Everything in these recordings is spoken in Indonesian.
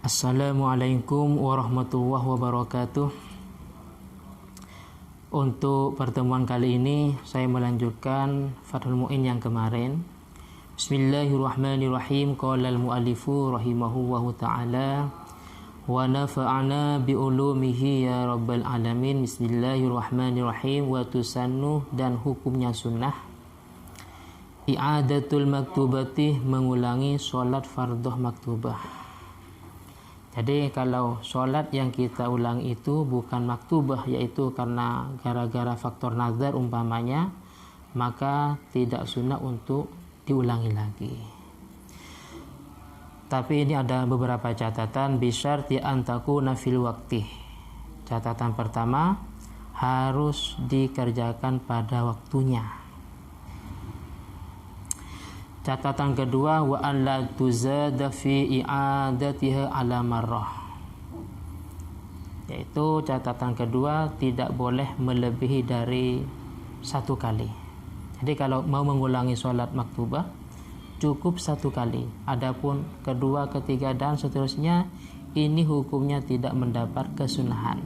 Assalamualaikum warahmatullahi wabarakatuh. Untuk pertemuan kali ini saya melanjutkan Fathul Mu'in yang kemarin. Bismillahirrahmanirrahim. Qala al-mu'allifu rahimahullahu ta'ala wa nafa'ana bi'ulumihi ya rabbal alamin. Bismillahirrahmanirrahim. Wa tusannu, dan hukumnya sunnah, i'adatul maktubati, mengulangi sholat fardhu maktubah. Jadi kalau sholat yang kita ulang itu bukan maktubah, yaitu karena gara-gara faktor nazar umpamanya, maka tidak sunnah untuk diulangi lagi. Tapi ini ada beberapa catatan. Bisyarti an takuna fil waqti. Catatan pertama, harus dikerjakan pada waktunya. Catatan kedua, wa an la tuzada fi i'adatiha ala marrah. Yaitu catatan kedua, tidak boleh melebihi dari satu kali. Jadi kalau mau mengulangi sholat maktubah cukup satu kali. Adapun kedua, ketiga dan seterusnya, ini hukumnya tidak mendapat kesunahan.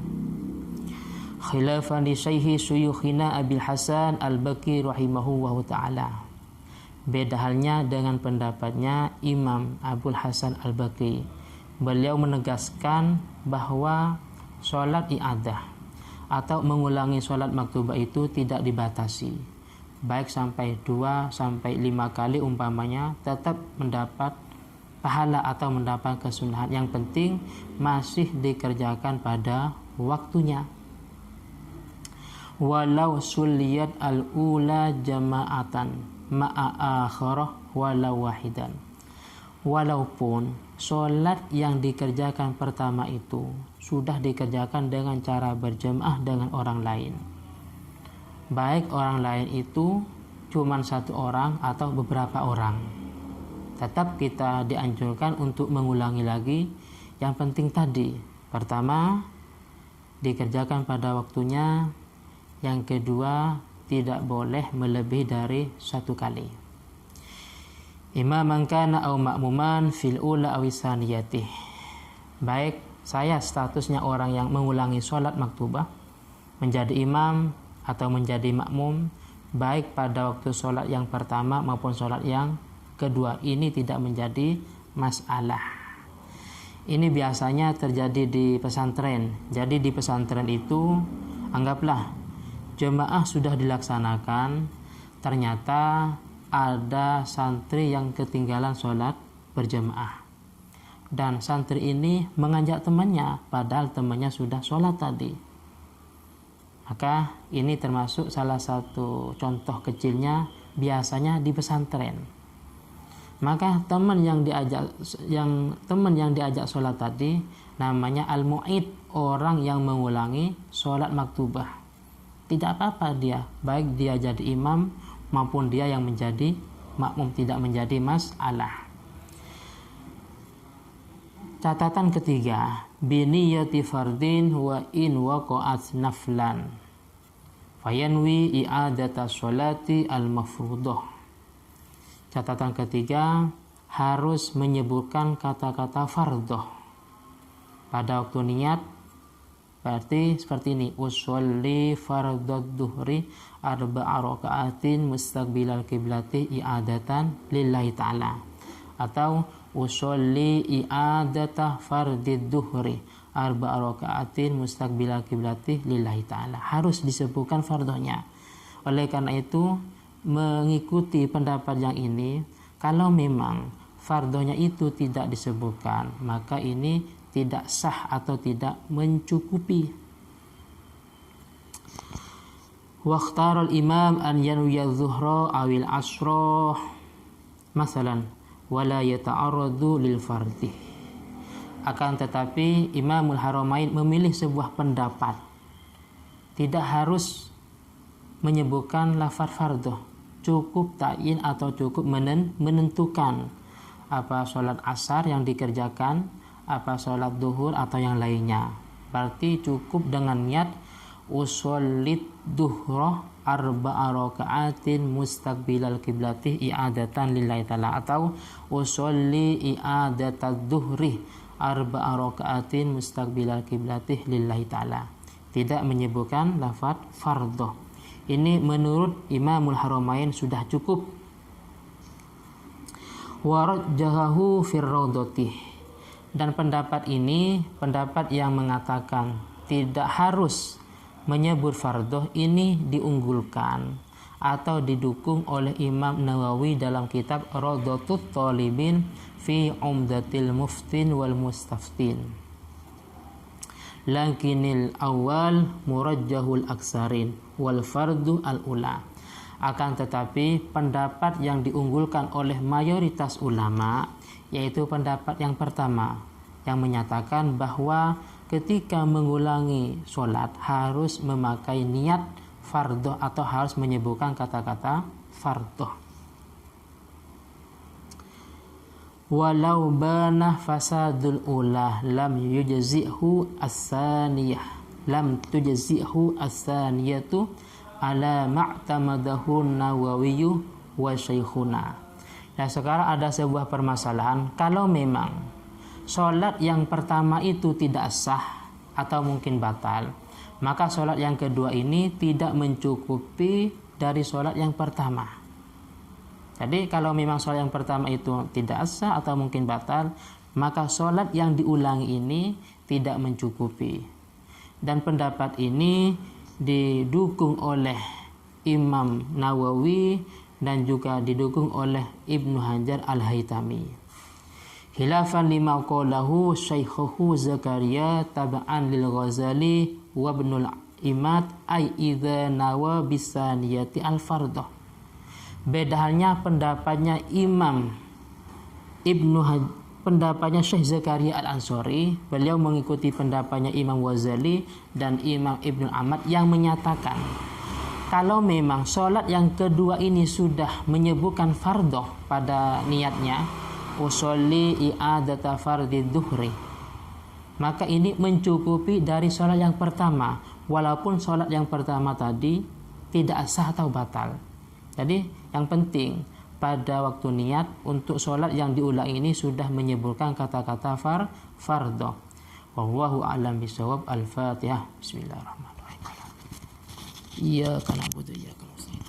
Khilafan li syaihi suyukhina Abil Hasan Al-Baqi rahimahullahu ta'ala. Beda halnya dengan pendapatnya Imam Abul Hasan Al-Baqi. Beliau menegaskan bahwa sholat i'adah atau mengulangi sholat maktubah itu tidak dibatasi, baik sampai 2 sampai 5 kali umpamanya, tetap mendapat pahala atau mendapat kesunahan. Yang penting masih dikerjakan pada waktunya. Walau suliyat al-ula jama'atan ma'a akhirah walau wahidan. Walaupun sholat yang dikerjakan pertama itu sudah dikerjakan dengan cara berjamaah dengan orang lain, baik orang lain itu cuma satu orang atau beberapa orang, tetap kita dianjurkan untuk mengulangi lagi. Yang penting tadi, pertama dikerjakan pada waktunya, yang kedua tidak boleh melebihi dari satu kali. Imaman kana au ma'muman fil ula aw saniyati. Baik saya statusnya orang yang mengulangi sholat maktubah, menjadi imam atau menjadi makmum, baik pada waktu sholat yang pertama maupun sholat yang kedua, ini tidak menjadi masalah. Ini biasanya terjadi di pesantren. Jadi di pesantren itu anggaplah jemaah sudah dilaksanakan, ternyata ada santri yang ketinggalan sholat berjemaah, dan santri ini mengajak temannya padahal temannya sudah sholat tadi. Maka ini termasuk salah satu contoh kecilnya biasanya di pesantren. Maka teman yang diajak sholat tadi namanya al-mu'id, orang yang mengulangi sholat maktubah. Tidak apa-apa dia, baik dia jadi imam maupun dia yang menjadi makmum, tidak menjadi masalah. Catatan ketiga, biniyati fardin wa in waqa'at naflan fayanwi i'adata sholati al-mafruḍah. Catatan ketiga, harus menyebutkan kata-kata fardhu pada waktu niat. Berarti seperti ini, usolli fardhu dhuhri arba'a raka'atin mustaqbilal qiblati i'adatan lillahi ta'ala, atau usolli i'adata fardhi dhuhri arba'a raka'atin mustaqbilal qiblati lillahi ta'ala. Harus disebutkan fardhunya. Oleh karena itu, mengikuti pendapat yang ini, kalau memang fardhunya itu tidak disebutkan, maka ini tidak sah atau tidak mencukupi. Waqtarul imam an yanwiya dhuhra awil asra masalan wala yata'arradu lil fardhi. Akan tetapi Imamul Haramain memilih sebuah pendapat, tidak harus menyebutkan lafaz fardhu, cukup ta'yin atau cukup menentukan apa sholat asar yang dikerjakan, apa sholat duhur atau yang lainnya. Berarti cukup dengan niat usollit duhroh arba'a raka'atin mustaqbilal qiblati i'adatan lillahi ta'ala, atau usolli i'adatad duhri arba'a raka'atin mustaqbilal qiblatih lillahi ta'ala. Tidak menyebutkan lafaz fardhu. Ini menurut Imamul Haramain sudah cukup. Wa rajjahahu fir raudhatih. Dan pendapat ini pendapat yang mengatakan tidak harus menyebut fardhu ini diunggulkan atau didukung oleh Imam Nawawi dalam kitab Raudhatut Thalibin fi Umdatil Muftin wal Mustaftin. Lakinil awal murajjahul aksarin wal fardu al ula. Akan tetapi pendapat yang diunggulkan oleh mayoritas ulama yaitu pendapat yang pertama yang menyatakan bahwa ketika mengulangi sholat harus memakai niat fardhu atau harus menyebutkan kata-kata fardhu. Walau bana fasadul ula lam yujzi'hu as-saniyah lam tujzi'hu as-saniyatu ala ma'tamadahu Nawawi wa Syekhuna. Nah, sekarang ada sebuah permasalahan. Kalau memang sholat yang pertama itu tidak sah atau mungkin batal, maka sholat yang kedua ini tidak mencukupi dari sholat yang pertama. Jadi kalau memang sholat yang pertama itu tidak sah atau mungkin batal, maka sholat yang diulangi ini tidak mencukupi. Dan pendapat ini didukung oleh Imam Nawawi dan juga didukung oleh Ibnu Hajar Al-Haytami. Khilafan lima qalahu Syaikhuhu Zakaria tab'an lil Ghazali wa Ibnul Imad ay idza nawa bisaniyati al-fardhu. Beda halnya pendapatnya Imam pendapatnya Syekh Zakaria Al-Ansari. Beliau mengikuti pendapatnya Imam Ghazali dan Imam Ibnul Ahmad yang menyatakan kalau memang sholat yang kedua ini sudah menyebutkan fardhu pada niatnya, usolli i'adata fardhi dhuhri, maka ini mencukupi dari sholat yang pertama walaupun sholat yang pertama tadi tidak sah atau batal. Jadi yang penting pada waktu niat untuk sholat yang diulang ini sudah menyebutkan kata-kata fardhu. Wallahu a'lam bishawab. Al-Fatihah. Bismillahirrahmanirrahim. Iyyaka na'budu wa iyyaka nasta'in.